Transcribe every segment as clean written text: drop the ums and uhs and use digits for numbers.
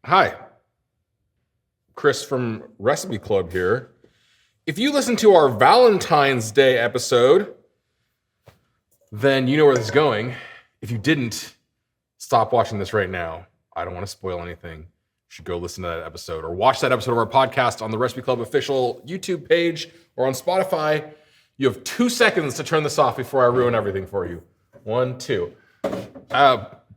Hi, Chris from Recipe Club here. If you listen to our Valentine's Day episode, then you know where this is going. If you didn't, stop watching this right now. I don't want to spoil anything. You should go listen to that episode or watch that episode of our podcast on the Recipe Club official YouTube page or on Spotify. You have 2 seconds to turn this off before I ruin everything for you. 1, 2.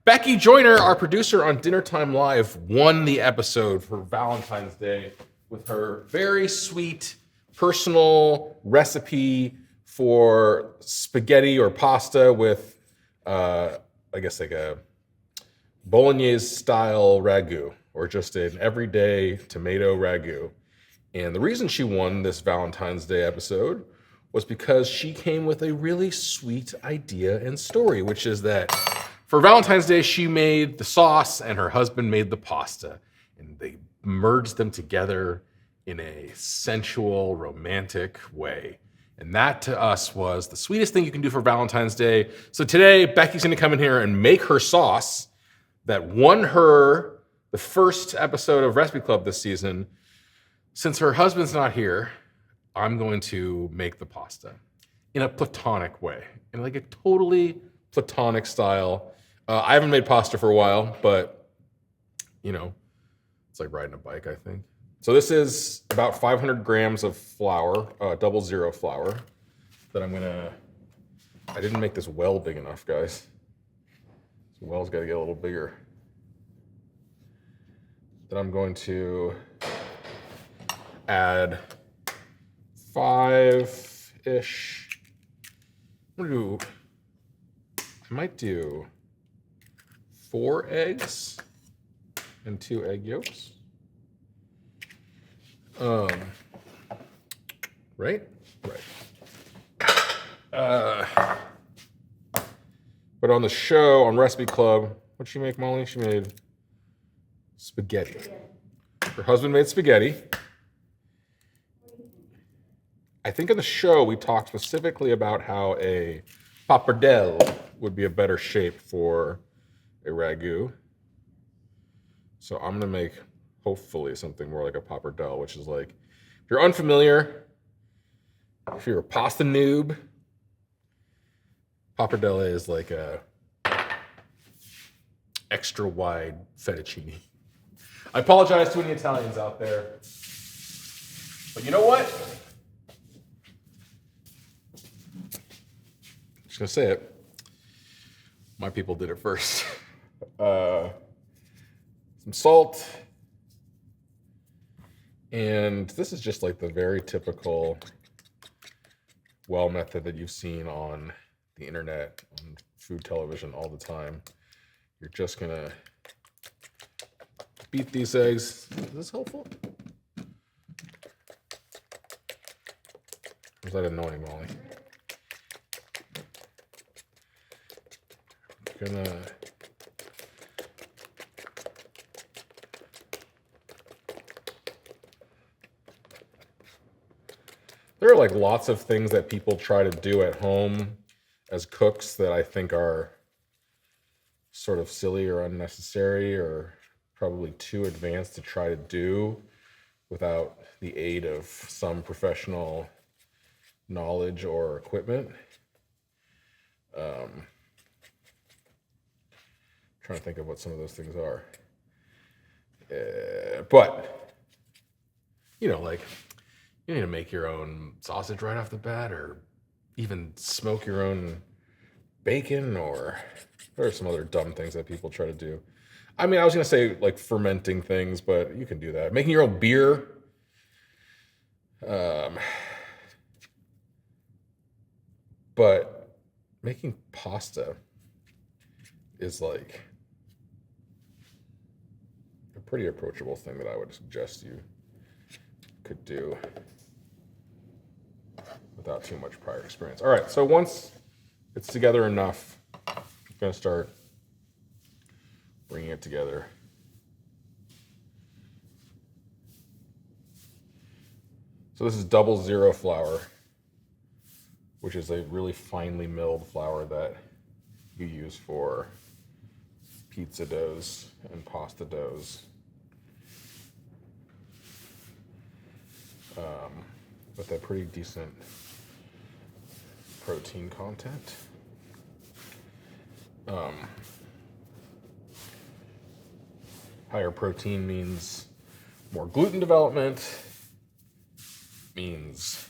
Becky Joiner, our producer on Dinner Time Live, won the episode for Valentine's Day with her very sweet personal recipe for spaghetti or pasta with, I guess, like a bolognese style ragu or just an everyday tomato ragu. And the reason she won this Valentine's Day episode was because she came with a really sweet idea and story, which is that for Valentine's Day, she made the sauce and her husband made the pasta. And they merged them together in a sensual, romantic way. And that to us was the sweetest thing you can do for Valentine's Day. So today, Becky's gonna come in here and make her sauce that won her the first episode of Recipe Club this season. Since her husband's not here, I'm going to make the pasta in a platonic way, in like a totally platonic style. I haven't made pasta for a while, but you know, it's like riding a bike, I think. So this is about 500 grams of flour, 00 flour, that I didn't make this well big enough, guys. This well's gotta get a little bigger. Then I'm going to add 5-ish. I might do 4 eggs and 2 egg yolks. Right? But on the show, on Recipe Club, what'd she make, Molly? She made spaghetti. Her husband made spaghetti. I think in the show, we talked specifically about how a pappardelle would be a better shape for a ragu. So I'm gonna make, hopefully, something more like a pappardelle, which is like, if you're unfamiliar, if you're a pasta noob, pappardelle is like a extra wide fettuccine. I apologize to any Italians out there, but you know what? Just gonna say it. My people did it first. Some salt. And this is just like the very typical well method that you've seen on the internet, on food television all the time. You're just gonna beat these eggs. Is this helpful? Or is that annoying, Molly? There are like lots of things that people try to do at home as cooks that I think are sort of silly or unnecessary or probably too advanced to try to do without the aid of some professional knowledge or equipment. Trying to think of what some of those things are. But, you know, like, you need to make your own sausage right off the bat, or even smoke your own bacon, or there are some other dumb things that people try to do. I mean, I was going to say, like, fermenting things, but you can do that. Making your own beer. But making pasta is like a pretty approachable thing that I would suggest you could do without too much prior experience. All right, so once it's together enough, I'm going to start bringing it together. So this is 00 flour, which is a really finely milled flour that you use for pizza doughs and pasta doughs. with a pretty decent protein content. Higher protein means more gluten development, means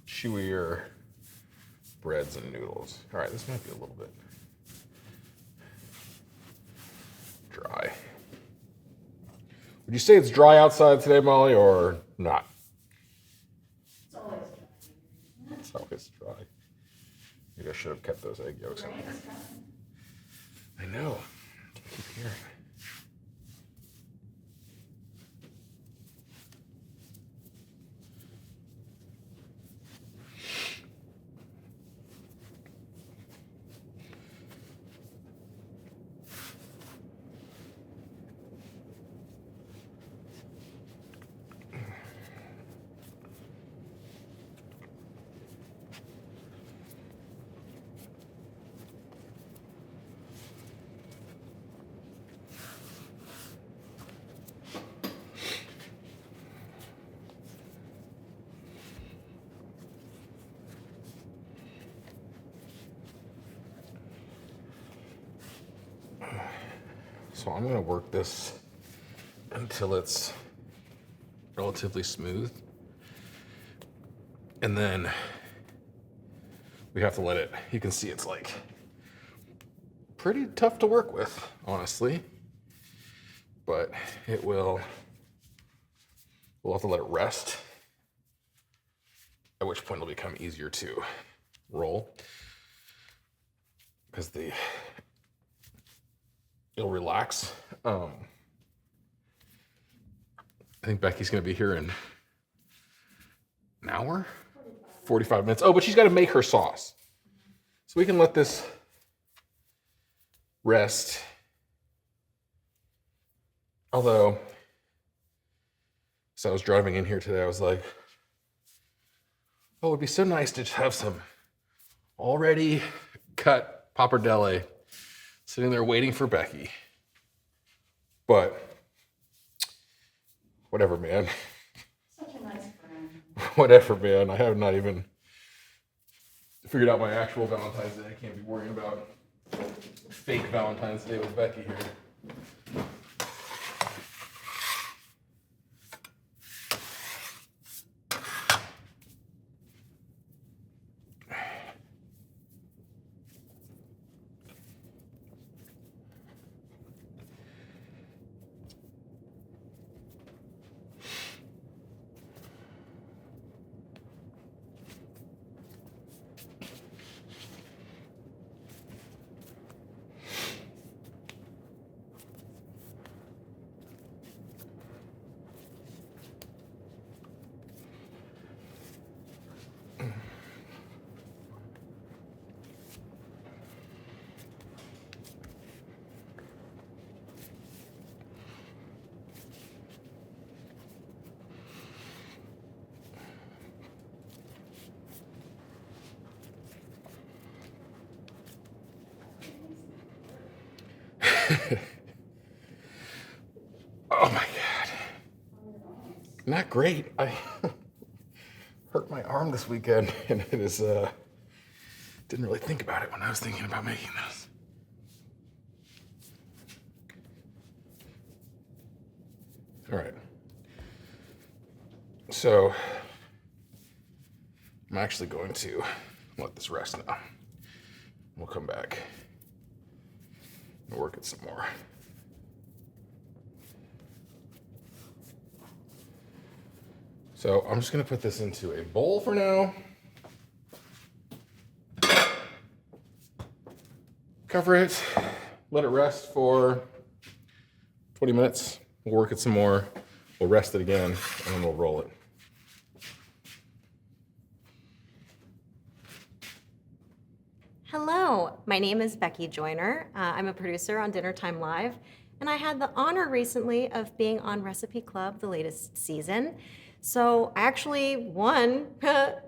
chewier breads and noodles. All right, this might be a little bit dry. Would you say it's dry outside today, Molly, or not? It's always dry. It's always dry. Maybe I should have kept those egg yolks in here. I know. I keep hearing. So I'm going to work this until it's relatively smooth. And then we have to let it, you can see it's like pretty tough to work with, honestly. But we'll have to let it rest, at which point it'll become easier to roll. Because it'll relax. I think Becky's gonna be here in an hour? 45 minutes. Oh, but she's gotta make her sauce. So we can let this rest. Although, as I was driving in here today, I was like, oh, it'd be so nice to just have some already cut pappardelle sitting there waiting for Becky. But whatever, man. Such a nice friend. Whatever, man. I have not even figured out my actual Valentine's Day. I can't be worrying about fake Valentine's Day with Becky here. Oh my God. Not great. I hurt my arm this weekend, and it is, didn't really think about it when I was thinking about making this. All right. So I'm actually going to let this rest now. We'll come back and work it some more. So I'm just gonna put this into a bowl for now. Cover it, let it rest for 20 minutes. We'll work it some more, we'll rest it again, and then we'll roll it. Hello, my name is Becky Joiner. I'm a producer on Dinner Time Live, and I had the honor recently of being on Recipe Club, the latest season. So I actually won,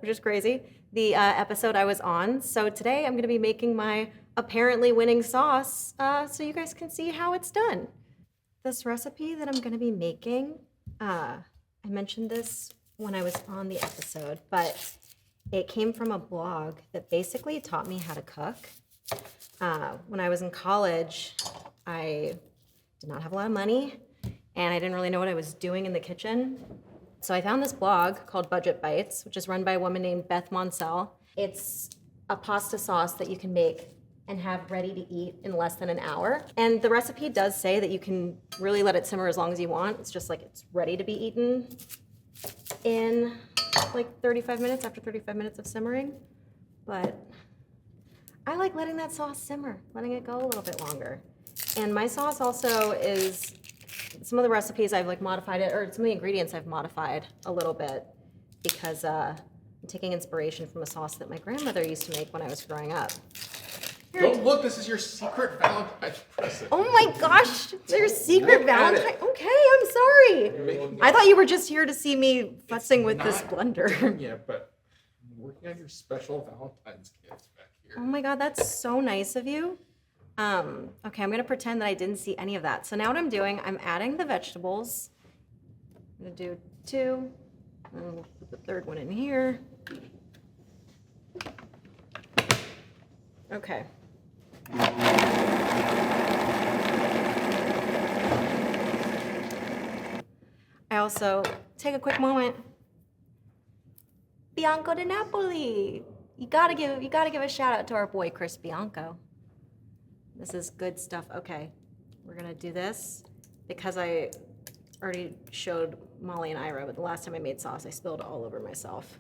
which is crazy, the episode I was on. So today I'm going to be making my apparently winning sauce so you guys can see how it's done. This recipe that I'm going to be making, I I mentioned this when I was on the episode, but it came from a blog that basically taught me how to cook. When I was in college, I did not have a lot of money, and I didn't really know what I was doing in the kitchen. So I found this blog called Budget Bites, which is run by a woman named Beth Monsell. It's a pasta sauce that you can make and have ready to eat in less than an hour. And the recipe does say that you can really let it simmer as long as you want. It's just like it's ready to be eaten in like 35 minutes, after 35 minutes of simmering. But I like letting that sauce simmer, letting it go a little bit longer. And my sauce also is, some of the recipes I've like modified it, or some of the ingredients I've modified a little bit because I'm taking inspiration from a sauce that my grandmother used to make when I was growing up. Don't look, this is your secret Valentine's present. Oh my gosh, there's secret Look at it. Valentine. Okay, I'm sorry. I thought you were just here to see me futzing with this blender. Yeah, but I'm working on your special Valentine's gift back here. Oh my God, that's so nice of you. Okay, I'm gonna pretend that I didn't see any of that. So now what I'm doing, I'm adding the vegetables. I'm gonna do 2, and we'll put the third one in here. Okay. I also take a quick moment. Bianco de Napoli. You gotta give a shout out to our boy Chris Bianco. This is good stuff. Okay, we're gonna do this because I already showed Molly and Ira, but the last time I made sauce, I spilled all over myself.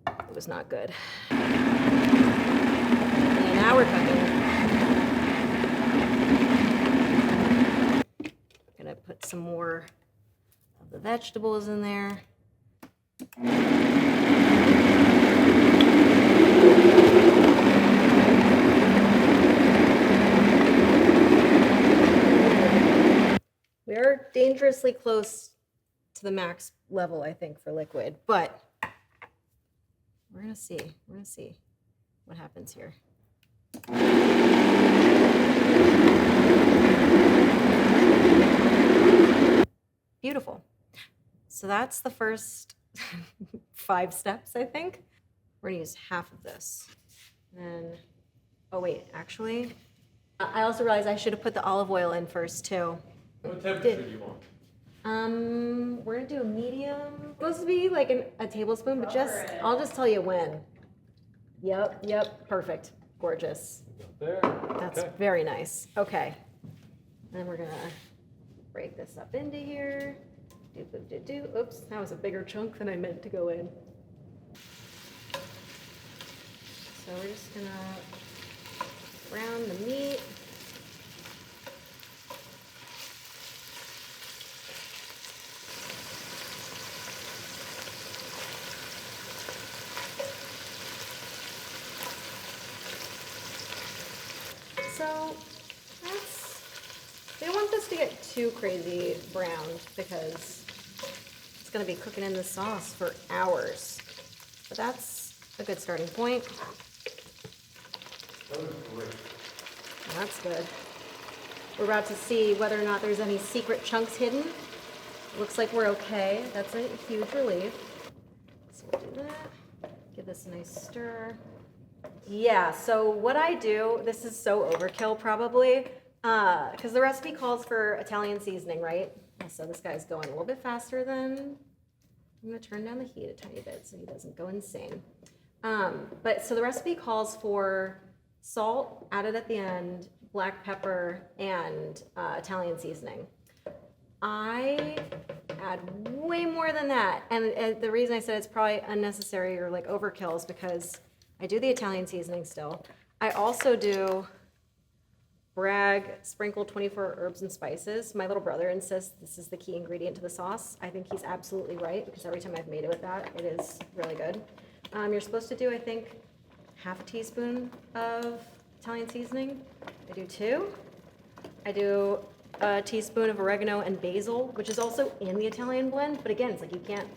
It was not good. And now we're cooking. Gonna put some more of the vegetables in there. We are dangerously close to the max level, I think, for liquid, but we're gonna see. We're gonna see what happens here. Beautiful. So that's the first 5 steps, I think. We're gonna use half of this. And, oh wait, actually, I also realized I should have put the olive oil in first too. What temperature do you want? We're gonna do a medium. It's supposed to be like a tablespoon, but I'll just tell you when. Yep, perfect, gorgeous. There. That's Okay. very nice. Okay, and then we're gonna break this up into here. Oops, that was a bigger chunk than I meant to go in. So we're just gonna brown the meat. So we don't want this to get too crazy browned because it's going to be cooking in the sauce for hours. But that's a good starting point. That was great. That's good. We're about to see whether or not there's any secret chunks hidden. Looks like we're okay. That's a huge relief. So we'll do that. Give this a nice stir. Yeah, so what I do, this is so overkill probably, because the recipe calls for Italian seasoning, right? So this guy's going a little bit faster than, I'm gonna turn down the heat a tiny bit so he doesn't go insane. But so the recipe calls for salt added at the end, black pepper, and Italian seasoning. I add way more than that. And the reason I said it's probably unnecessary or like overkill is because I do the Italian seasoning still. I also do brag, sprinkle 24 herbs and spices. My little brother insists this is the key ingredient to the sauce. I think he's absolutely right because every time I've made it with that, it is really good. You're supposed to do, I think, half a teaspoon of Italian seasoning. I do 2. I do a teaspoon of oregano and basil, which is also in the Italian blend, but again, it's like you can't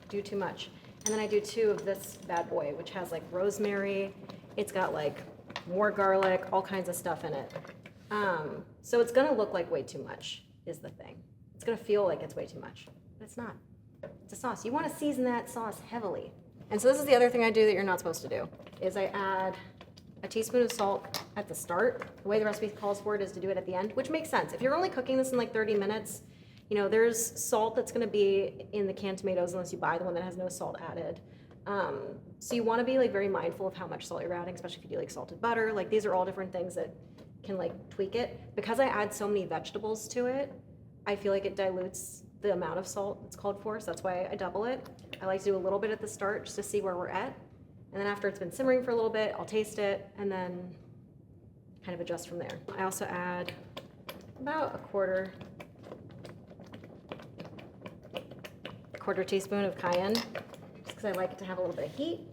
do too much. And then I do 2 of this bad boy, which has like rosemary. It's got like more garlic, all kinds of stuff in it. So it's gonna look like way too much is the thing. It's gonna feel like it's way too much, but it's not. It's a sauce. You want to season that sauce heavily. And so this is the other thing I do that you're not supposed to do, is I add a teaspoon of salt at the start. The way the recipe calls for it is to do it at the end, which makes sense. If you're only cooking this in like 30 minutes, you know, there's salt that's gonna be in the canned tomatoes unless you buy the one that has no salt added. So you wanna be like very mindful of how much salt you're adding, especially if you do like salted butter. Like these are all different things that can like tweak it. Because I add so many vegetables to it, I feel like it dilutes the amount of salt that's called for, so that's why I double it. I like to do a little bit at the start just to see where we're at. And then after it's been simmering for a little bit, I'll taste it and then kind of adjust from there. I also add about a quarter teaspoon of cayenne, just because I like it to have a little bit of heat.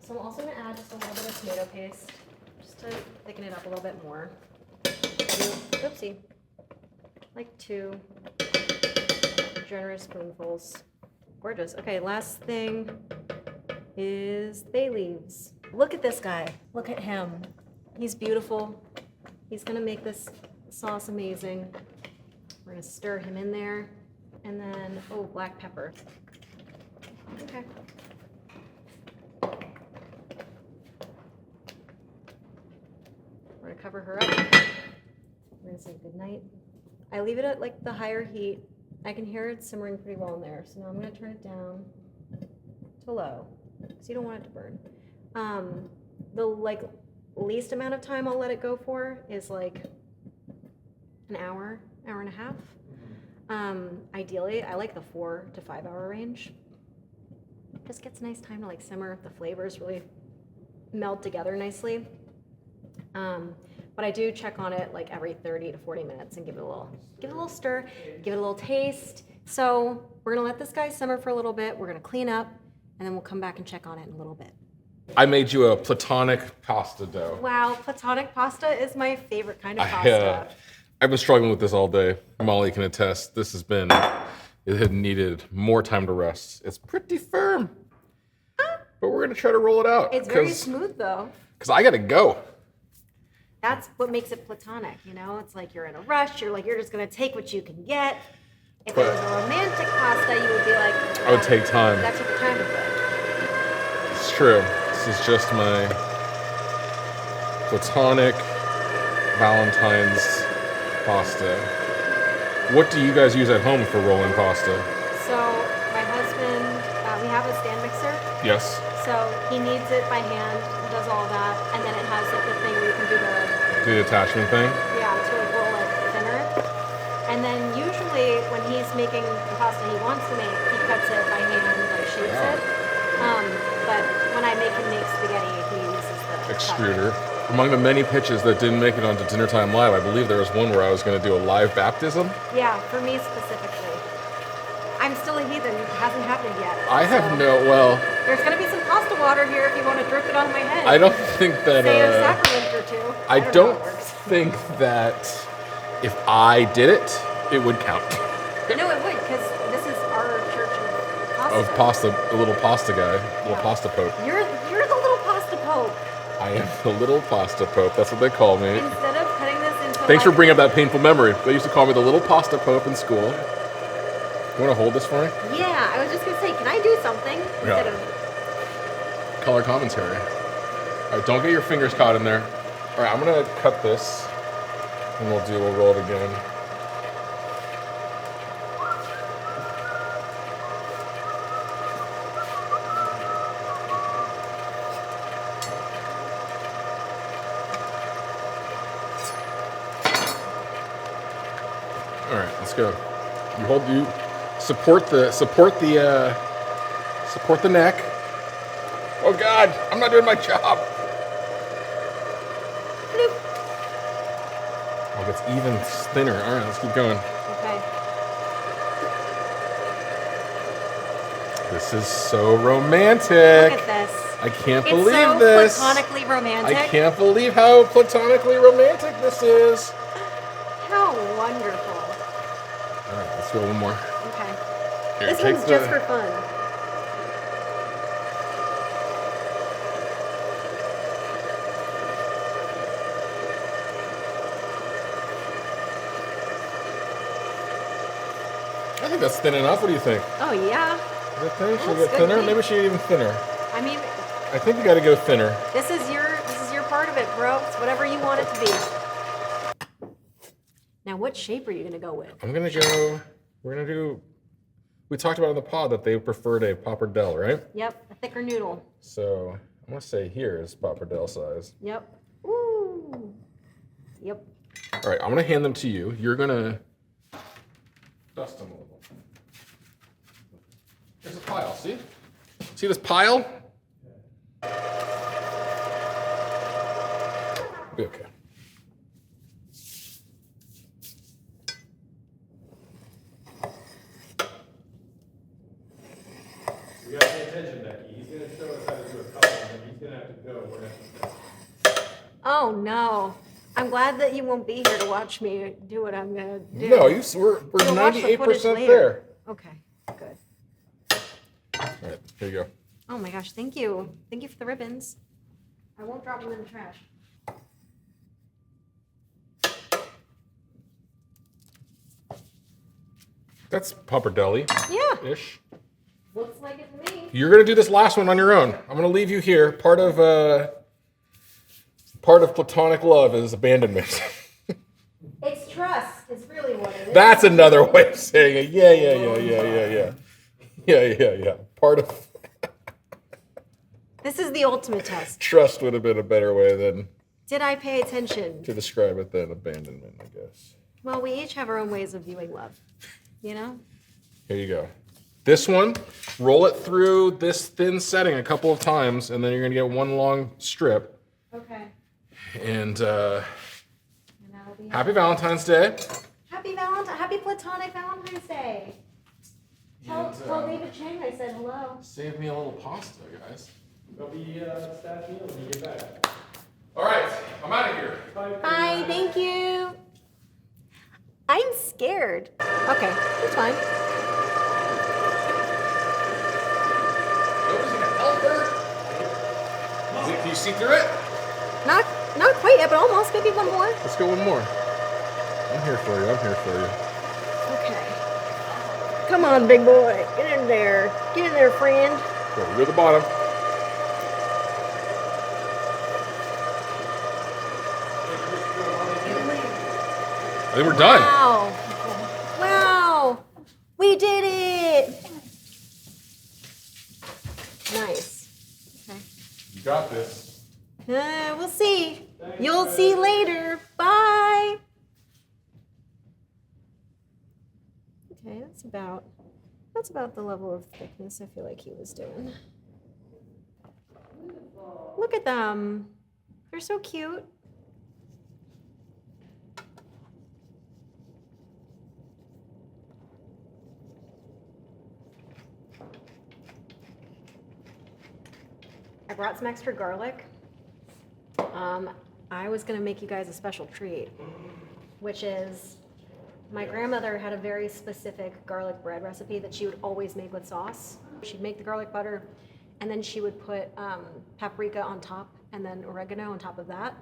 So I'm also gonna add just a little bit of tomato paste, just to thicken it up a little bit more. Oopsie, like 2 generous spoonfuls. Gorgeous. Okay, last thing is bay leaves. Look at this guy. Look at him. He's beautiful. He's gonna make this sauce amazing. We're gonna stir him in there. And then, oh, black pepper. Okay. We're gonna cover her up. We're gonna say goodnight. I leave it at like the higher heat. I can hear it simmering pretty well in there. So now I'm gonna turn it down to low, because you don't want it to burn. The like least amount of time I'll let it go for is like an hour, hour and a half. Ideally, I like the 4 to 5 hour range. Just gets nice time to like simmer. The flavors really meld together nicely. But I do check on it like every 30 to 40 minutes and give it a little stir, give it a little taste. So we're gonna let this guy simmer for a little bit. We're gonna clean up, and then we'll come back and check on it in a little bit. I made you a platonic pasta dough. Wow, platonic pasta is my favorite kind of pasta. I've been struggling with this all day. Molly can attest. It had needed more time to rest. It's pretty firm, but we're gonna try to roll it out. It's very smooth though. Because I gotta go. That's what makes it platonic, you know? It's like you're in a rush, you're just gonna take what you can get. If it was a romantic pasta, you would be like, I would take time. That's what the time is like. It's true. This is just my platonic Valentine's pasta. What do you guys use at home for rolling pasta? So my husband, we have a stand mixer. Yes. So he kneads it by hand, does all that, and then it has like the thing where you can do the attachment thing? Yeah, to like roll it thinner. And then usually when he's making the pasta he wants to make, he cuts it by hand and like shapes it. But when I make him make spaghetti, he uses the extruder. Among the many pitches that didn't make it onto Dinner Time Live, I believe there was one where I was going to do a live baptism. Yeah, for me specifically. I'm still a heathen. It hasn't happened yet. I have There's going to be some pasta water here if you want to drip it on my head. I don't think that... Say a sacrament or two. I don't think that if I did it, it would count. No, it would, because this is our church of pasta. A little pasta guy, little pasta pope. You're the little pasta pope. I am the little pasta pope. That's what they call me. Instead of cutting this into Thanks for bringing up that painful memory. They used to call me the little pasta pope in school. You want to hold this for me? Yeah, I was just going to say, can I do something instead of... Color commentary. All right, don't get your fingers caught in there. All right, I'm going to cut this, and we'll roll it again. All right, let's go. You support the neck. Oh God, I'm not doing my job. Bloop. Oh, it's even thinner. All right, let's keep going. Okay. This is so romantic. Look at this. I can't It's believe so this. platonically romantic. I can't believe how platonically romantic this is. How wonderful. All right, let's go one more. Okay. Here, This take one's just for fun. I think that's thin enough. What do you think? Oh yeah. Is it thin? Should we That's get good thinner? meat. Maybe we should get even thinner. I mean, I think we got to go thinner. this is your part of it, bro. It's whatever you want it to be. Now, what shape are you gonna go with? I'm gonna go. We're gonna do. We talked about in the pod that they preferred a pappardelle, right? Yep, a thicker noodle. So I'm gonna say here is pappardelle size. Yep. Ooh. Yep. All right, I'm gonna hand them to you. You're gonna dust them a little. There's a pile. See? See this pile? Be okay. We gotta pay attention, Becky. He's gonna show us how to do a couple, and then he's gonna have to go. We're gonna have to Oh no. I'm glad that you won't be here to watch me do what I'm gonna do. No, we're You'll watch the footage 98% later. there. Okay, good. All right, here you go. Oh my gosh, thank you. Thank you for the ribbons. I won't drop them in the trash. That's pappardelle Yeah, ish. looks like it to me. You're gonna do this last one on your own. I'm gonna leave you here. Part of platonic love is abandonment. It's trust. It's really what it is. That's another way of saying it. Yeah. Part of This is the ultimate test. trust would have been a better way than Did I pay attention? to describe it than abandonment, I guess. Well, we each have our own ways of viewing love. You know? Here you go. This one, roll it through this thin setting a couple of times, and then you're gonna get one long strip. Okay. And And that'll be happy Valentine's Day. Happy Platonic Valentine's Day. Tell David Chang I said hello. Save me a little pasta, guys. There'll be staff meals when you get back. All right, I'm out of here. Bye, thank you. I'm scared. Okay, it's fine. Nobody's gonna help her. Can you see through it? Not quite yet, but almost. Maybe one more. Let's go one more. I'm here for you. Okay. Come on, big boy. Get in there. Get in there, friend. Go, you're at the bottom. I think we're done. Wow. Wow. We did it. Nice. Okay. You got this. We'll see. You'll see later. Bye. Okay, that's about the level of thickness I feel like he was doing. Look at them. They're so cute. I brought some extra garlic. I was gonna make you guys a special treat, which is my grandmother had a very specific garlic bread recipe that she would always make with sauce. She'd make the garlic butter, and then she would put paprika on top and then oregano on top of that.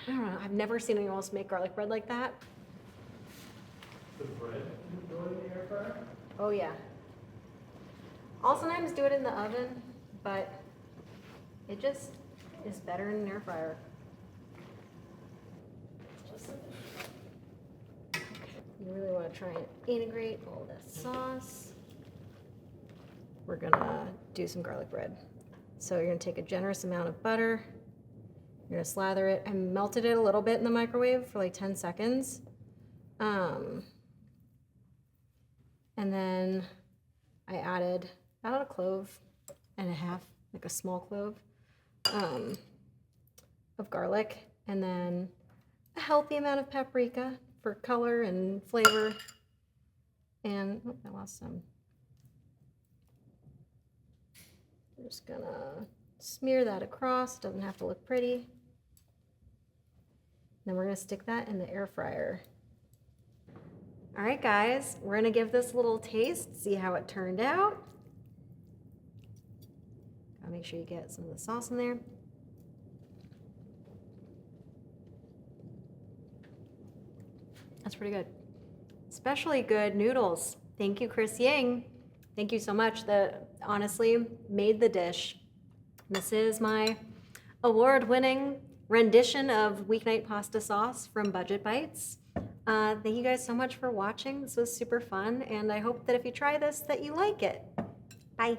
I don't know, I've never seen anyone else make garlic bread like that. The bread go in the air fryer? Oh yeah. I'll sometimes do it in the oven, but it just is better in an air fryer. You really want to try and integrate all this sauce. We're gonna do some garlic bread. So you're gonna take a generous amount of butter. You're gonna slather it. I melted it a little bit in the microwave for like 10 seconds. And then I added about a clove and a half, like a small clove, of garlic, and then a healthy amount of paprika for color and flavor. And oh, I lost some. I'm just gonna smear that across. Doesn't have to look pretty. Then we're gonna stick that in the air fryer. All right, guys, we're gonna give this a little taste, see how it turned out. Gotta make sure you get some of the sauce in there. That's pretty good. especially good noodles. Thank you, Chris Ying. Thank you so much. That honestly made the dish. This is my award-winning rendition of weeknight pasta sauce from Budget Bites. Thank you guys so much for watching. This was super fun, and I hope that if you try this, that you like it. Bye.